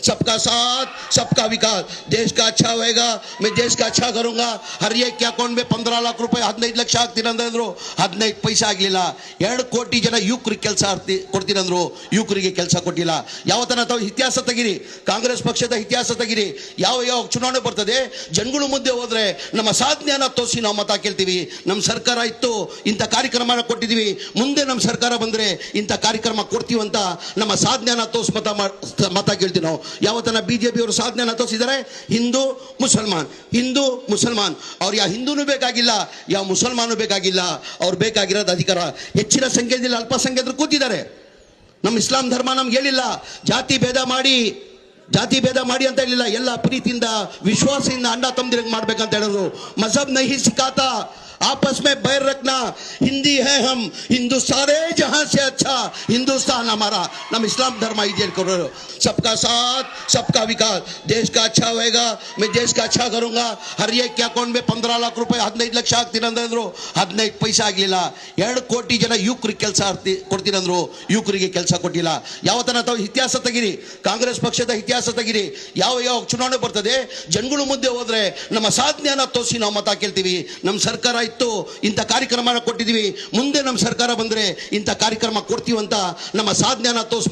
सबका साथ सबका विकास, देश का अच्छा होएगा, मैं देश का अच्छा करूंगा. हर एक अकೌಂಟ್ में 15 लाख ರೂಪಾಯಿ 15 ಲಕ್ಷ ಆಗ್ತೀನಂದ್ರು 15 ಪೈಸೆ ಆಗಲಿಲ್ಲ. 2 ಕೋಟಿ ಜನ ಯುವಕರಿಗೆ ಕೆಲಸ ಕೊಡ್ತೀನಂದ್ರು, ಯುವಕರಿಗೆ ಕೆಲಸ ಕೊಟ್ಟಿಲ್ಲ. ಯಾವತ್ತನ ತಾವು ಇತಿಹಾಸ ತೆಗಿರಿ, ಕಾಂಗ್ರೆಸ್ ಪಕ್ಷದ ಇತಿಹಾಸ ತೆಗಿರಿ, ಯಾವ ಚುನಾವಣೆ ಬರ್ತದೆ ಜನಗಳು ಮುಂದೆ ಹೋದ್ರೆ ನಮ್ಮ ಸಾಧನೆಯನ್ನ ತೋರಿಸಿ ನಾವು ಮತ ಕೇಳ್ತೀವಿ. ನಮ್ಮ ಸರ್ಕಾರ ಇತ್ತು ಇಂಥ ಕಾರ್ಯಕ್ರಮ ಕೊಟ್ಟಿದ್ದೀವಿ, ಮುಂದೆ ನಮ್ಮ ಸರ್ಕಾರ ಬಂದ್ರೆ ಇಂಥ ಕಾರ್ಯಕ್ರಮ ಕೊಡ್ತೀವಿ ಅಂತ ನಮ್ಮ ಸಾಧನೆಯನ್ನ ತೋರಿಸಿ ಮತ ಕೇಳ್ತೀವಿ ನಾವು. ಯಾವತ್ತನ ಬಿಜೆಪಿ ಅವರು ಸಾಧನೆಯನ್ನ ತೋರಿಸಿದ್ದಾರೆ, ಹಿಂದೂ ಮುಸಲ್ಮಾನ್ ಅವ್ರು ಯಾವ ಹಿಂದೂನು ಬೇಕಾಗಿಲ್ಲ, ಯಾವ ಮುಸಲ್ಮಾನು ಬೇಕಾಗಿಲ್ಲ, ಅವ್ರು ಬೇಕಾಗಿರೋದು ಅಧಿಕಾರ. ಹೆಚ್ಚಿನ ಸಂಖ್ಯೆಯಲ್ಲಿ ಅಲ್ಪಸಂಖ್ಯಾತರು ಕೂತಿದ್ದಾರೆ. ನಮ್ಮ ಇಸ್ಲಾಂ ಧರ್ಮ ನಮ್ಗೆ ಹೇಳಿಲ್ಲ ಜಾತಿ ಭೇದ ಮಾಡಿ ಅಂತ ಹೇಳಿಲ್ಲ. ಎಲ್ಲ ಪ್ರೀತಿಯಿಂದ ವಿಶ್ವಾಸದಿಂದ ಅಣ್ಣ ತಮ್ಮದಿರಿಗೆ ಮಾಡ್ಬೇಕಂತ ಹೇಳಿದ್ರು. ಮಜಹಬ್ ನಹಿ ಸಿಖಾತಾ आपस में बैर रखना, हिंदी है हम, हिंदू सारे जहां से अच्छा हिंदुस्तान हमारा. नम इस्लाम धर्म करो. सबका साथ सबका विकास, देश का अच्छा होएगा, मैं देश का अच्छा करूंगा. हर एक अकೌಂಟ್ में 15 लाख ರೂಪಾಯಿ 15 ಲಕ್ಷ ಆಗ್ತೀನಂದ್ರು 15 ಪೈಸೆ ಆಗಲಿಲ್ಲ. 2 ಕೋಟಿ ಜನ ಯುವಕರಿಗೆ ಕೆಲಸ ಕೊಡ್ತೀನಂದ್ರು, ಯುವಕರಿಗೆ ಕೆಲಸ ಕೊಟ್ಟಿಲ್ಲ. ಯಾವತ್ತನ ತಾವು ಇತಿಹಾಸ ತೆಗಿರಿ, ಕಾಂಗ್ರೆಸ್ ಪಕ್ಷದ ಇತಿಹಾಸ ತೆಗಿರಿ, ಯಾವ ಚುನಾವಣೆ ಬರ್ತದೆ ಜನಗಳು ಮುಂದೆ ಹೋದ್ರೆ ನಮ್ಮ ಸಾಧನೆಯನ್ನ ತೋರಿಸಿ ನಾವು ಮತ ಕೇಳ್ತೀವಿ. ನಮ್ಮ ಸರ್ಕಾರ ಇತ್ತು ಇಂಥ ಕಾರ್ಯಕ್ರಮ ಕೊಟ್ಟಿದ್ದೀವಿ, ಮುಂದೆ ನಮ್ಮ ಸರ್ಕಾರ ಬಂದ್ರೆ ಇಂಥ ಕಾರ್ಯಕ್ರಮ ಕೊಡ್ತೀವಿ ಅಂತ ನಮ್ಮ ಸಾಧನೆಯನ್ನ ತೋರಿಸಿ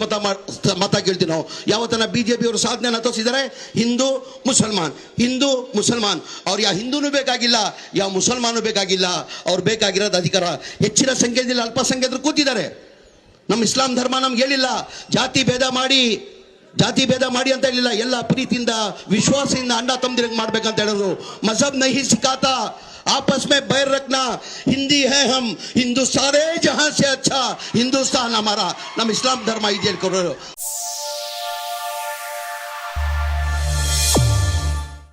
ಮತ ಕೇಳ್ತೀವಿ ನಾವು. ಯಾವತ್ತನ ಬಿಜೆಪಿ ಅವರು ಸಾಧನೆಯನ್ನ ತೋರಿಸಿದ್ದಾರೆ, ಹಿಂದೂ ಮುಸಲ್ಮಾನ್ ಅವ್ರು ಯಾವ ಹಿಂದೂನು ಬೇಕಾಗಿಲ್ಲ, ಯಾವ ಮುಸಲ್ಮಾನು ಬೇಕಾಗಿಲ್ಲ, ಅವ್ರು ಬೇಕಾಗಿರೋದು ಅಧಿಕಾರ. ಹೆಚ್ಚಿನ ಸಂಖ್ಯೆಯಲ್ಲಿ ಅಲ್ಪಸಂಖ್ಯಾತರು ಕೂತಿದ್ದಾರೆ. ನಮ್ಮ ಇಸ್ಲಾಂ ಧರ್ಮ ನಮ್ಗೆ ಹೇಳಿಲ್ಲ ಜಾತಿ ಭೇದ ಮಾಡಿ ಅಂತ ಹೇಳಿಲ್ಲ. ಎಲ್ಲ ಪ್ರೀತಿಯಿಂದ ವಿಶ್ವಾಸದಿಂದ ಅಣ್ಣ ತಮ್ಮದಿರಿಗೆ ಮಾಡ್ಬೇಕಂತ ಹೇಳಿದ್ರು. ಮಜಹಬ್ ನಹಿ ಸಿಖಾತಾ आपस में बैर रखना, हिंदी है हम, हिंदू सारे जहां से अच्छा हिंदुस्तान हमारा. नम इस्लाम धर्म करो.